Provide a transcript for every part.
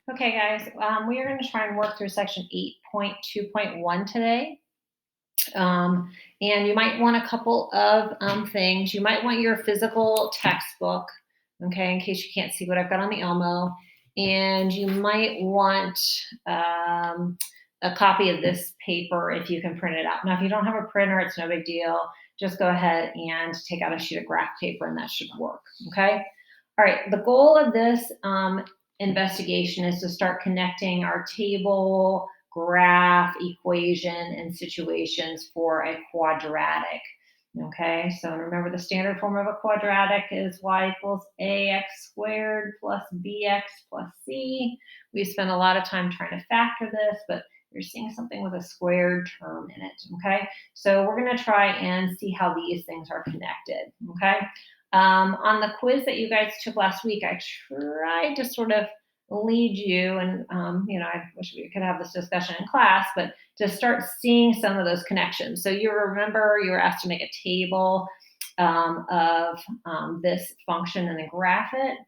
Okay, guys, we are going to try and work through section 8.2.1 today. And you might want a couple of things. You might want your physical textbook, okay, in case you can't see what I've got on the Elmo. And you might want a copy of this paper if you can print it out. Now, if you don't have a printer, it's no big deal. Just go ahead and take out a sheet of graph paper, and that should work, okay? All right, the goal of this investigation is to start connecting our table, graph, equation, and situations for a quadratic. Okay, so remember the standard form of a quadratic is y equals ax squared plus bx plus c. We spent a lot of time trying to factor this, but you're seeing something with a squared term in it. Okay, so we're going to try and see how these things are connected. Okay, on the quiz that you guys took last week, I tried to sort of lead you, and I wish we could have this discussion in class, but to start seeing some of those connections. So you remember you were asked to make a table of this function and then graph it.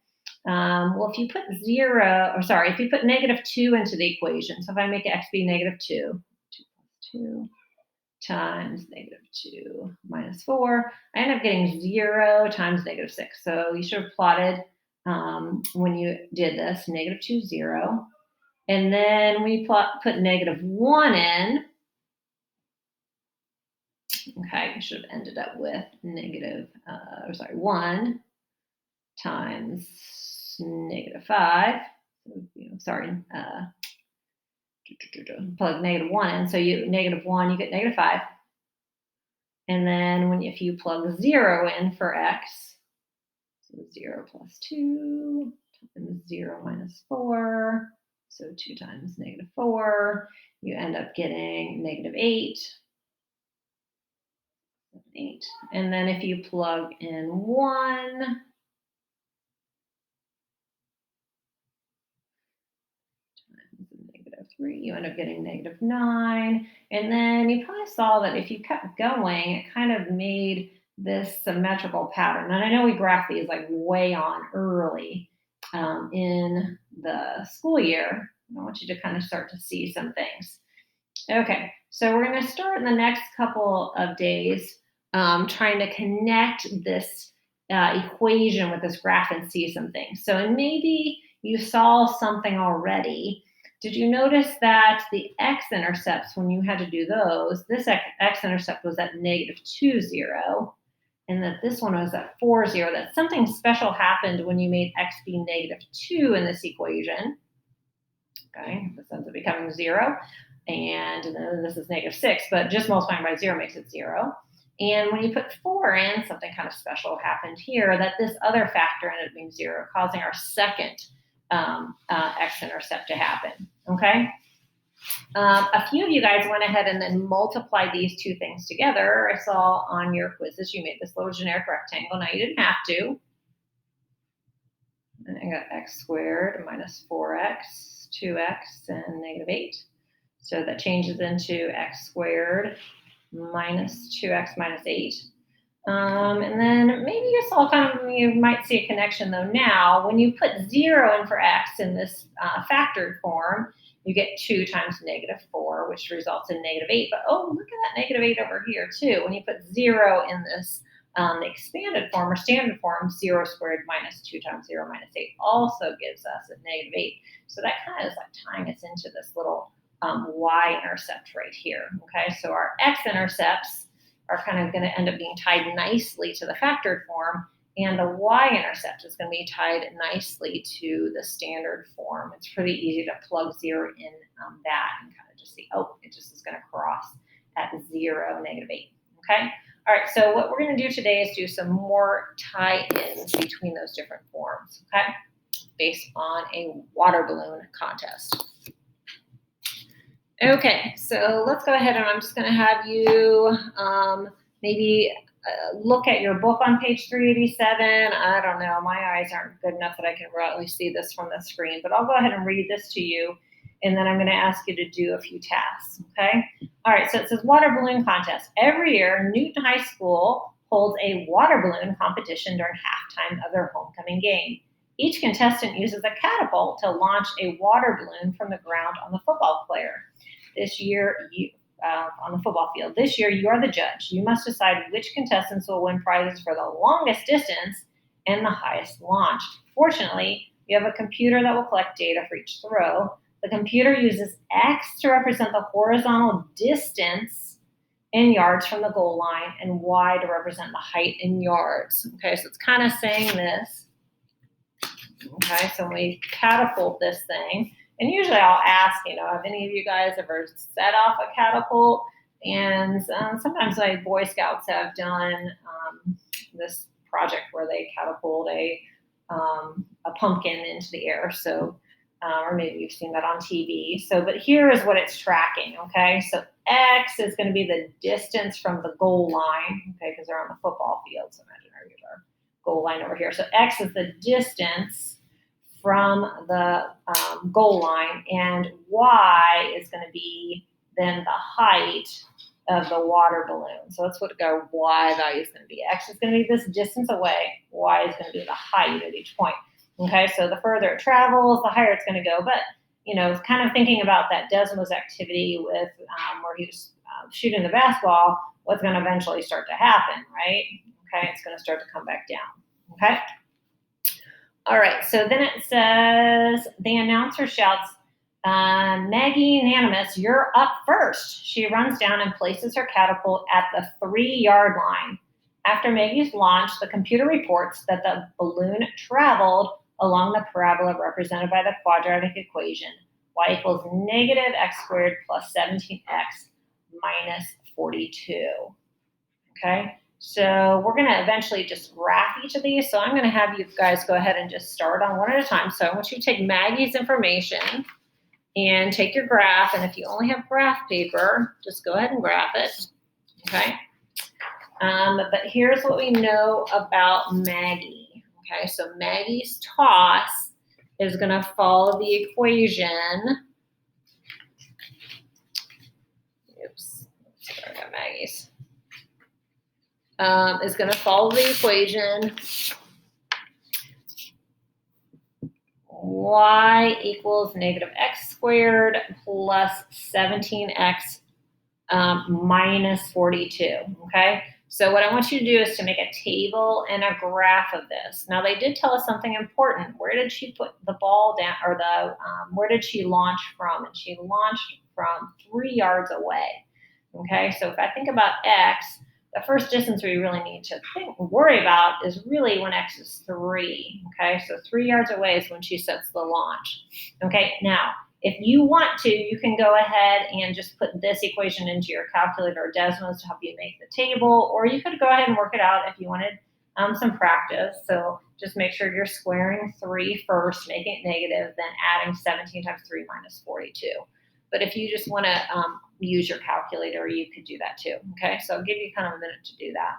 Well, if you put if you put -2 into the equation, so if I make x be -2, 2 plus 2 times -2 minus 4, I end up getting 0 times -6. So you should have plotted when you did this, -2, 0. And then we put -1 in. Okay, you should have ended up with 1 times -5. Sorry, plug -1 in. So you -1, you get -5. And then if you plug 0 in for x, so 0 plus 2 times 0 minus 4, so 2 times -4, you end up getting -8. 8. And then if you plug in 1, -3, you end up getting -9. And then you probably saw that if you kept going, it kind of made this symmetrical pattern. And I know we graph these like way on early in the school year. I want you to kind of start to see some things. Okay, so we're going to start in the next couple of days trying to connect this equation with this graph and see some things. So, and maybe you saw something already. Did you notice that the x-intercepts, when you had to do those, this x-intercept was at -2, 0, and that this one was at 4, 0, that something special happened when you made x be -2 in this equation. Okay, this ends up becoming 0. And then this is -6, but just multiplying by 0 makes it 0. And when you put 4 in, something kind of special happened here, that this other factor ended up being 0, causing our second x-intercept to happen. Okay. A few of you guys went ahead and then multiplied these two things together. I saw on your quizzes you made this little generic rectangle. Now you didn't have to. And I got x squared minus 4x, 2x, and -8. So that changes into x squared minus 2x minus 8. And then maybe you might see a connection though now. When you put 0 in for x in this factored form, you get 2 times -4, which results in -8. But oh, look at that -8 over here too. When you put 0 in this expanded form or standard form, 0 squared minus 2 times 0 minus 8 also gives us a -8. So that kind of is like tying us into this little y-intercept right here. Okay, so our x-intercepts are kind of going to end up being tied nicely to the factored form, and the y-intercept is going to be tied nicely to the standard form. It's pretty easy to plug 0 in that and kind of just see, oh, it just is going to cross at 0, -8. Okay. All right, so what we're going to do today is do some more tie-ins between those different forms, okay, based on a water balloon contest. Okay, so let's go ahead and I'm just going to have you maybe look at your book on page 387. I don't know, my eyes aren't good enough that I can really see this from the screen, but I'll go ahead and read this to you, and then I'm going to ask you to do a few tasks, okay? All right, so it says water balloon contest. Every year, Newton High School holds a water balloon competition during halftime of their homecoming game. Each contestant uses a catapult to launch a water balloon from the ground on the football player. This year, on the football field. This year, you are the judge. You must decide which contestants will win prizes for the longest distance and the highest launch. Fortunately, you have a computer that will collect data for each throw. The computer uses X to represent the horizontal distance in yards from the goal line and Y to represent the height in yards. Okay, so it's kind of saying this. Okay, so when we catapult this thing, and usually I'll ask, have any of you guys ever set off a catapult? And sometimes my Boy Scouts have done this project where they catapult a pumpkin into the air. So, or maybe you've seen that on TV. So, but here is what it's tracking. Okay, so X is going to be the distance from the goal line. Okay, because they're on the football field. So imagine our goal line over here. So X is the distance from the goal line, and Y is going to be then the height of the water balloon. So that's what our Y value is going to be. X is going to be this distance away. Y is going to be the height at each point. Okay, so the further it travels, the higher it's going to go. But, kind of thinking about that Desmos activity with where he was shooting the basketball, what's going to eventually start to happen, right? Okay, it's going to start to come back down. Okay. All right, so then it says, the announcer shouts, Maggie Unanimous, you're up first. She runs down and places her catapult at the 3-yard line. After Maggie's launch, the computer reports that the balloon traveled along the parabola represented by the quadratic equation, y equals negative x squared plus 17x minus 42. Okay? So we're going to eventually just graph each of these. So I'm going to have you guys go ahead and just start on one at a time. So I want you to take Maggie's information and take your graph. And if you only have graph paper, just go ahead and graph it. Okay. But here's what we know about Maggie. Okay. So Maggie's toss is going to follow the equation. Oops. Sorry, I got Maggie's. Is going to follow the equation y equals negative x squared plus 17x minus 42, okay? So what I want you to do is to make a table and a graph of this. Now they did tell us something important. Where did she put the ball down, or where did she launch from? And she launched from 3 yards away, okay? So if I think about x, the first distance we really need to worry about is really when x is 3, okay? So 3 yards away is when she sets the launch, okay? Now, if you want to, you can go ahead and just put this equation into your calculator or Desmos to help you make the table, or you could go ahead and work it out if you wanted some practice. So just make sure you're squaring 3 first, making it negative, then adding 17 times 3 minus 42. But if you just want to use your calculator, you could do that too. Okay, so I'll give you kind of a minute to do that.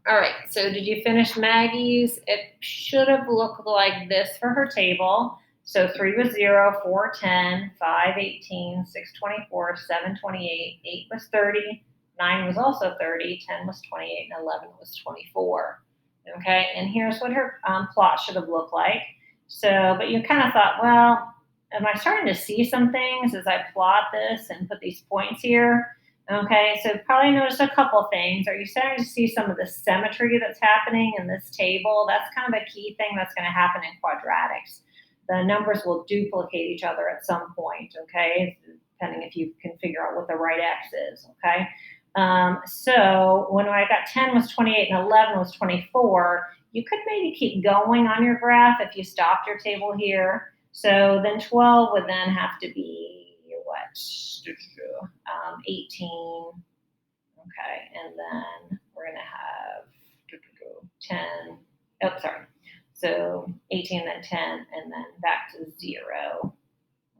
All right, so did you finish Maggie's? It should have looked like this for her table. So 3 was 0, 4, 10, 5, 18, 6, 24, 7, 28, 8 was 30, 9 was also 30, 10 was 28, and 11 was 24. Okay, and here's what her plot should have looked like. So, but you kind of thought, well, am I starting to see some things as I plot this and put these points here? Okay, so probably notice a couple things. Are you starting to see some of the symmetry that's happening in this table? That's kind of a key thing that's going to happen in quadratics. The numbers will duplicate each other at some point, okay, depending if you can figure out what the right x is, okay? So when I got 10 was 28 and 11 was 24, you could maybe keep going on your graph if you stopped your table here. So then 12 would then have to be what? 18. Okay, and then we're going to have 10. Oh, sorry. So 18, then 10, and then back to 0.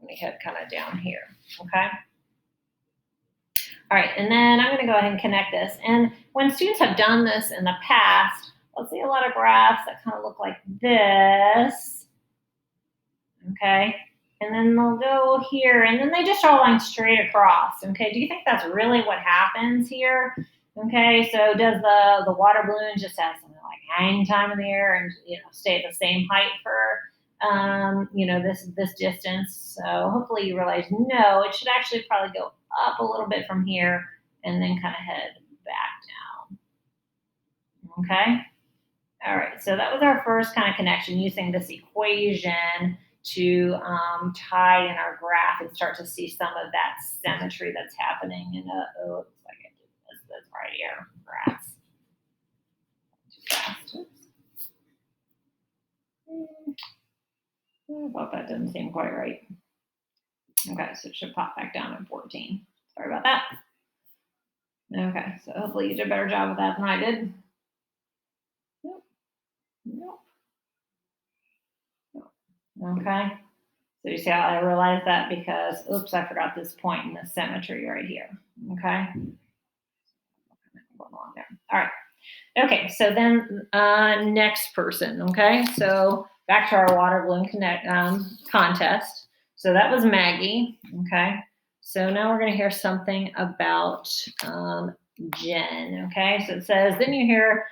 Let me head kind of down here. Okay. All right, and then I'm going to go ahead and connect this. And when students have done this in the past, I'll see a lot of graphs that kind of look like this. Okay, and then they'll go here, and then they just draw a line straight across. Okay, do you think that's really what happens here? Okay, so does the water balloon just have some hang time in the air and stay at the same height for this distance. So hopefully you realize no, it should actually probably go up a little bit from here and then kind of head back down. Okay. All right, so that was our first kind of connection using this equation to tie in our graph and start to see some of that symmetry that's happening. And it looks like I did this right here. Graphs. Too fast. I thought that didn't seem quite right. Okay, so it should pop back down in 14. Sorry about that. Okay, so hopefully you did a better job of that than I did. Nope. Okay. So you see how I realized that because, oops, I forgot this point in the symmetry right here. Okay. Going on there. All right. Okay. So then next person. Okay. So back to our water balloon contest. So that was Maggie. Okay. So now we're going to hear something about Jen. Okay. So it says, then you hear,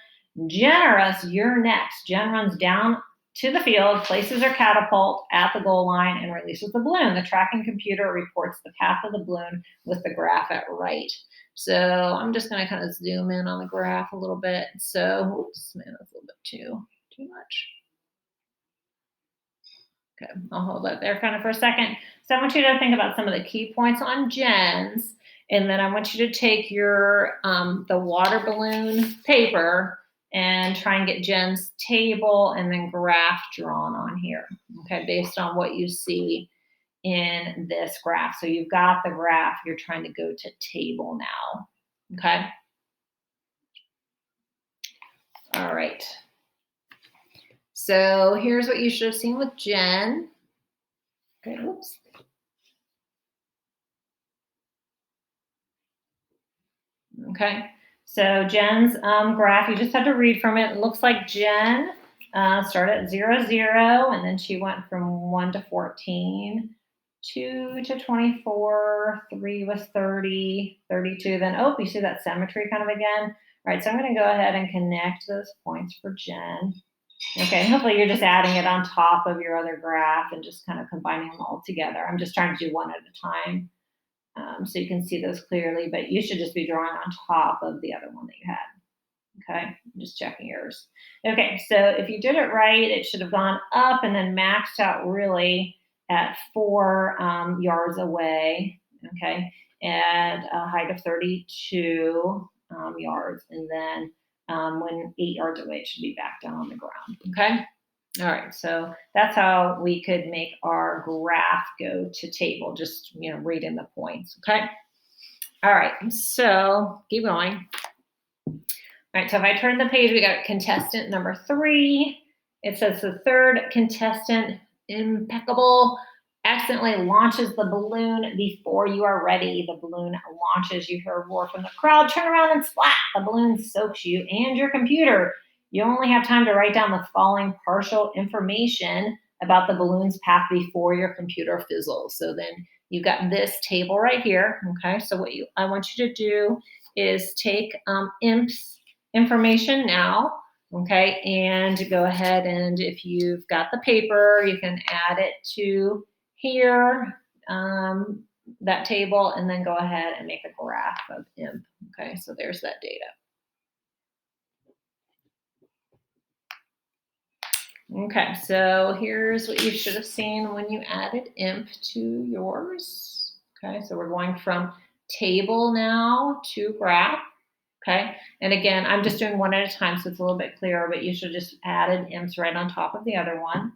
generous, you're next. Jen runs down to the field, places her catapult at the goal line, and releases the balloon. The tracking computer reports the path of the balloon with the graph at right. So I'm just going to kind of zoom in on the graph a little bit. So, oops, man, that's a little bit too much. Okay, I'll hold that there kind of for a second. So I want you to think about some of the key points on Jen's, and then I want you to take your the water balloon paper and try and get Jen's table and then graph drawn on here, okay, based on what you see in this graph. So you've got the graph, you're trying to go to table now, okay? All right. So here's what you should have seen with Jen. Okay, oops. Okay, so Jen's graph, you just have to read from it. It looks like Jen started at 0, 0, and then she went from 1 to 14, 2 to 24, 3 was 30, 32. Then, oh, you see that symmetry kind of again. All right, so I'm going to go ahead and connect those points for Jen. Okay, hopefully you're just adding it on top of your other graph and just kind of combining them all together. I'm just trying to do one at a time. So you can see those clearly, but you should just be drawing on top of the other one that you had. Okay, I'm just checking yours. Okay, so if you did it right, it should have gone up and then maxed out really at 4 yards away, okay, and a height of 32 yards. And then when 8 yards away, it should be back down on the ground, okay? All right, so that's how we could make our graph go to table, just, read in the points, okay? All right, so keep going. All right, so if I turn the page, we got contestant number 3. It says the third contestant, impeccable, accidentally launches the balloon before you are ready. The balloon launches, you hear a roar from the crowd, turn around and splat, the balloon soaks you and your computer. You only have time to write down the following partial information about the balloon's path before your computer fizzles. So then you've got this table right here, okay? So what I want you to do is take IMP's information now, okay? And go ahead and if you've got the paper, you can add it to here, that table, and then go ahead and make a graph of IMP, okay? So there's that data. Okay, so here's what you should have seen when you added IMP to yours. Okay, so we're going from table now to graph. Okay, and again, I'm just doing one at a time, so it's a little bit clearer, but you should just added IMPs right on top of the other one.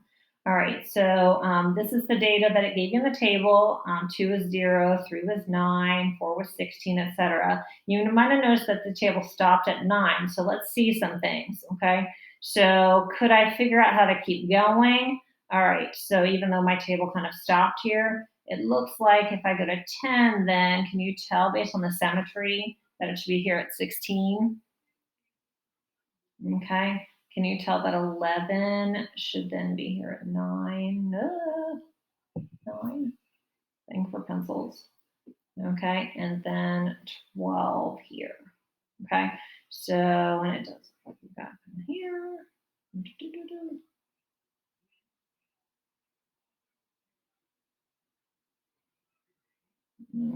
All right, so this is the data that it gave you in the table. 2 was 0, 3 was 9, 4 was 16, etc. You might have noticed that the table stopped at 9, so let's see some things, okay? So could I figure out how to keep going? All right, so even though my table kind of stopped here, it looks like if I go to 10, then can you tell based on the symmetry that it should be here at 16? Okay, can you tell that 11 should then be here at 9? 9, thing for pencils. Okay, and then 12 here. Okay, so when it does What we got here.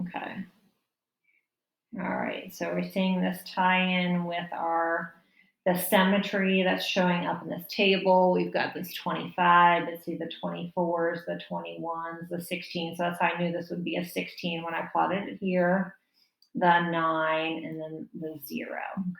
Okay. All right, so we're seeing this tie in with the symmetry that's showing up in this table. We've got this 25, let's see the 24s, the 21s, the 16. So that's how I knew this would be a 16 when I plotted it here, the 9, and then the 0,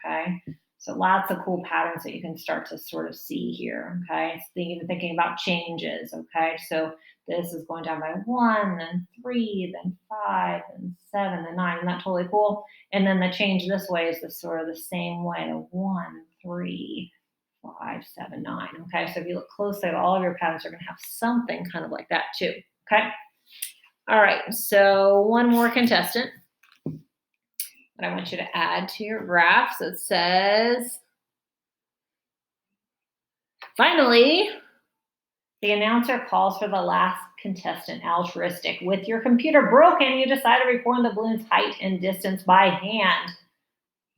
okay? So lots of cool patterns that you can start to sort of see here, okay? Even thinking about changes, okay? So this is going down by 1, then 3, then 5, then 7, then 9. Isn't that totally cool? And then the change this way is the sort of the same way, the 1, 3, 5, 7, 9. Okay, so if you look closely at all of your patterns, are going to have something kind of like that too. Okay. All right, so one more contestant that I want you to add to your graph. So it says, finally, the announcer calls for the last contestant, altruistic. With your computer broken, you decide to record the balloon's height and distance by hand.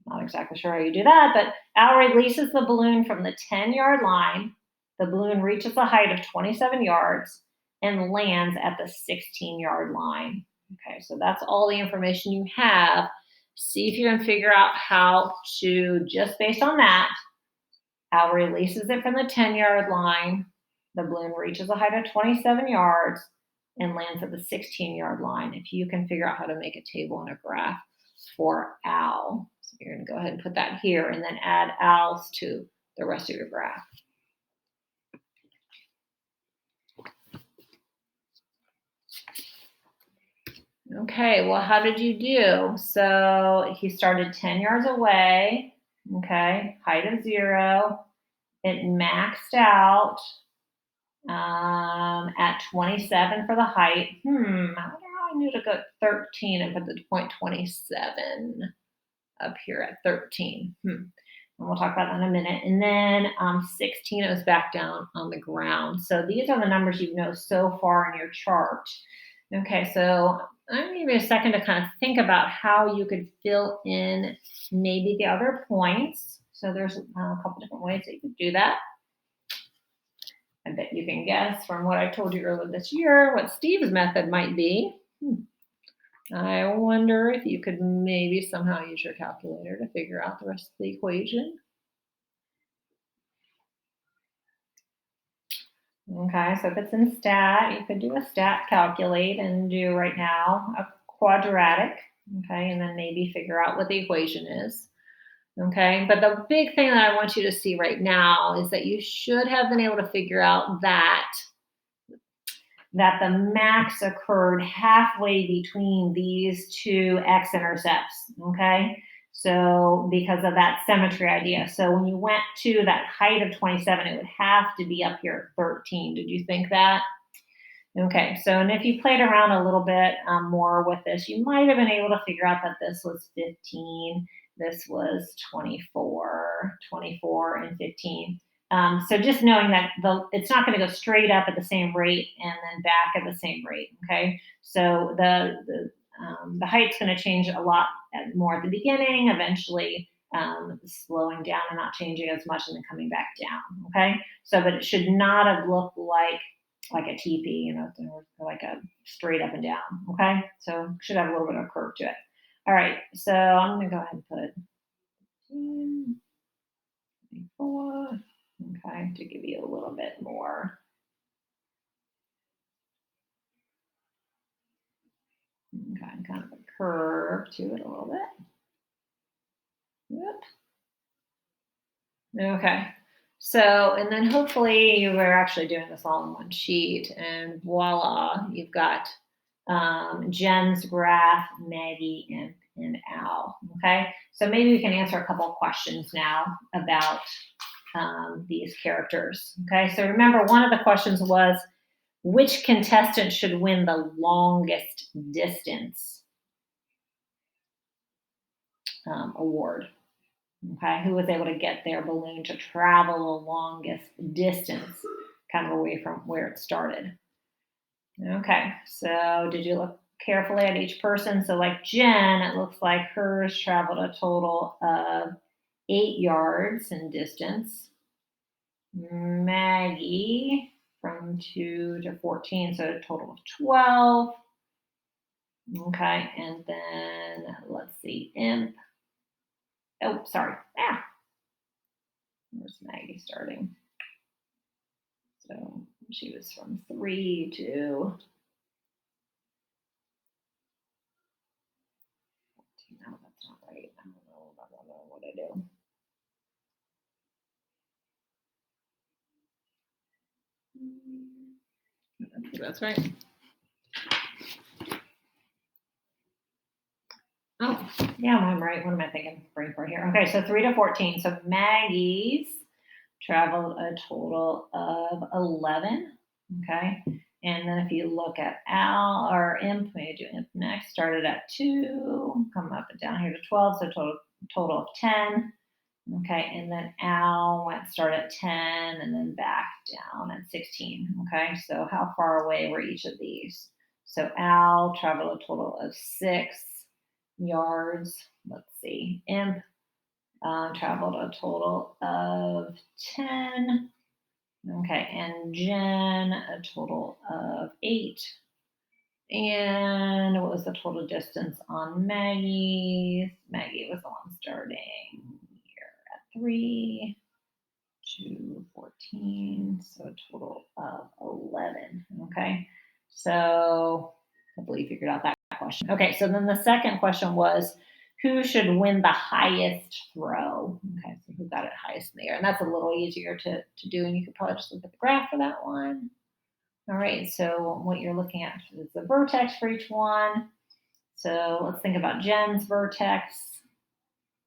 Not exactly sure how you do that, but Al releases the balloon from the 10-yard line. The balloon reaches a height of 27 yards and lands at the 16-yard line. Okay, so that's all the information you have. See if you can figure out how to, just based on that, Al releases it from the 10-yard line. The balloon reaches a height of 27 yards and lands at the 16-yard line. If you can figure out how to make a table and a graph for Al. So you're going to go ahead and put that here and then add Al's to the rest of your graph. Okay, well, how did you do? So he started 10 yards away, okay, height of 0. It maxed out at 27 for the height. I wonder how I knew to go 13 and put the point 27 up here at 13. And we'll talk about that in a minute. And then 16, it was back down on the ground. So these are the numbers you know so far in your chart. Okay, so I'm going to give you a second to kind of think about how you could fill in maybe the other points. So there's a couple different ways that you could do that. I bet you can guess from what I told you earlier this year what Steve's method might be. I wonder if you could maybe somehow use your calculator to figure out the rest of the equation. Okay, so if it's in stat, you could do a stat calculate and do right now a quadratic, okay, and then maybe figure out what the equation is. Okay, but the big thing that I want you to see right now is that you should have been able to figure out that the max occurred halfway between these two x-intercepts, okay? So because of that symmetry idea. So when you went to that height of 27, it would have to be up here at 13. Did you think that? Okay, so and if you played around a little bit more with this, you might have been able to figure out that this was 15, this was 24, 24 and 15. So just knowing that it's not going to go straight up at the same rate and then back at the same rate. Okay, so the height's going to change a lot more at the beginning, eventually slowing down and not changing as much and then coming back down. Okay, so but it should not have looked like a TP, you know, like a straight up and down. Okay, so should have a little bit of curve to it. All right, so I'm going to go ahead and put 24. Okay, to give you a little bit more. Okay, kind of a curve to it a little bit. Yep. Okay. So, and then hopefully you were actually doing this all in one sheet, and voila, you've got Jen's graph, Maggie, and Al. Okay, so maybe we can answer a couple of questions now about these characters. Okay, so remember one of the questions was, which contestant should win the longest distance award? Okay, who was able to get their balloon to travel the longest distance, kind of away from where it started? Okay, so did you look carefully at each person? So like Jen, it looks like hers traveled a total of 8 yards in distance. Maggie from 2 to 14, so a total of 12. Okay, and then let's see, Imp. Oh, sorry. Where's Maggie starting? So she was from 3 to 14. No, that's not right. I don't know what I do. That's right. Oh, yeah, I'm right. What am I thinking? Brain for here. Okay, so 3 to 14. So Maggie's traveled a total of 11. Okay. And then if you look at Al or Imp, maybe do Imp next, started at 2, come up and down here to 12, so total of 10. Okay, and then Al start at 10 and then back down at 16. Okay, so how far away were each of these? So Al traveled a total of 6 yards. Let's see. Imp traveled a total of 10. Okay, and Jen a total of 8. And what was the total distance on Maggie? Maggie was the one starting here at 3 to 14, so a total of 11. Okay, so hopefully you figured out that question. Okay, so then the second question was who should win the highest throw? Okay, so who got it highest in the air? And that's a little easier to do, and you could probably just look at the graph for that one. All right, so what you're looking at is the vertex for each one. So let's think about Jen's vertex.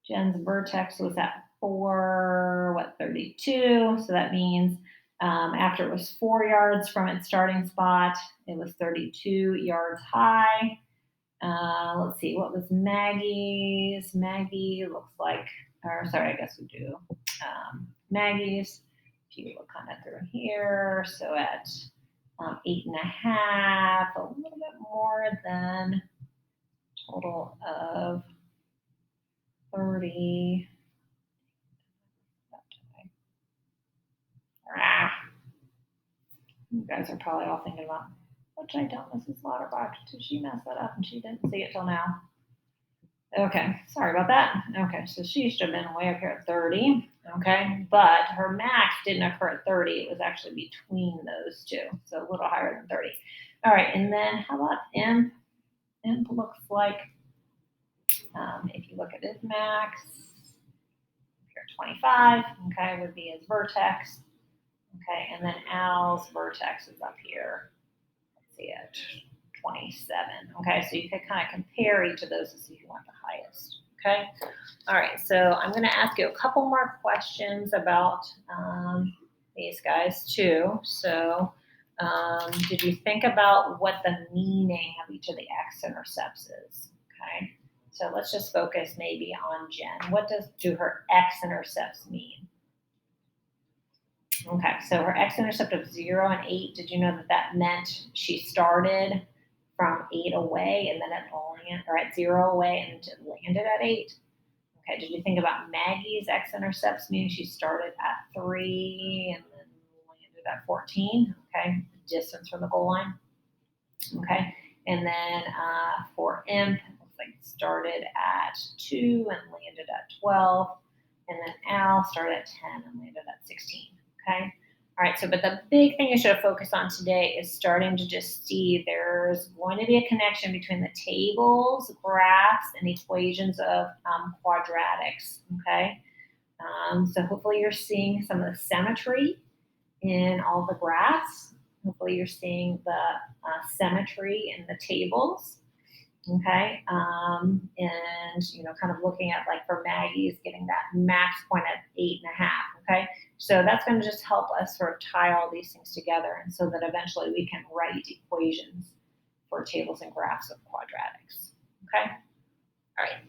Jen's vertex was at 32. So that means after it was 4 yards from its starting spot, it was 32 yards high. Let's see, what was Maggie's? Maggie looks like, or sorry, I guess we do Maggie's. If you look kind of through here, so at 8.5, a little bit more than total of 30. You guys are probably all thinking about, what should I tell Mrs. Lauterbach? Did she mess that up and she didn't see it till now? Okay, sorry about that. Okay, so she should have been way up here at 30. Okay, but her max didn't occur at 30. It was actually between those two, so a little higher than 30. All right, and then how about Imp? Imp looks like, if you look at his max, here 25, okay, would be his vertex. Okay, and then Al's vertex is up here. Let's see it, 27. Okay, so you could kind of compare each of those to see who went the highest. Okay, all right, so I'm going to ask you a couple more questions about these guys too. So, did you think about what the meaning of each of the x-intercepts is? Okay, so let's just focus maybe on Jen. What do her x-intercepts mean? Okay, so her x-intercept of 0 and 8, did you know that meant she started from 8 away and then it landed, or at 0 away and it landed at 8? Okay, did you think about Maggie's x-intercepts, meaning she started at 3 and then landed at 14? Okay, distance from the goal line. Okay, and then for Imp, it looks like it started at 2 and landed at 12, and then Al started at 10 and landed at 16. Okay. All right. So, but the big thing you should have focused on today is starting to just see there's going to be a connection between the tables, graphs, and equations of quadratics. Okay. So hopefully you're seeing some of the symmetry in all the graphs. Hopefully you're seeing the symmetry in the tables. Okay, and kind of looking at, like, for Maggie's getting that max point at 8.5. Okay, so that's going to just help us sort of tie all these things together, and so that eventually we can write equations for tables and graphs of quadratics. Okay, all right.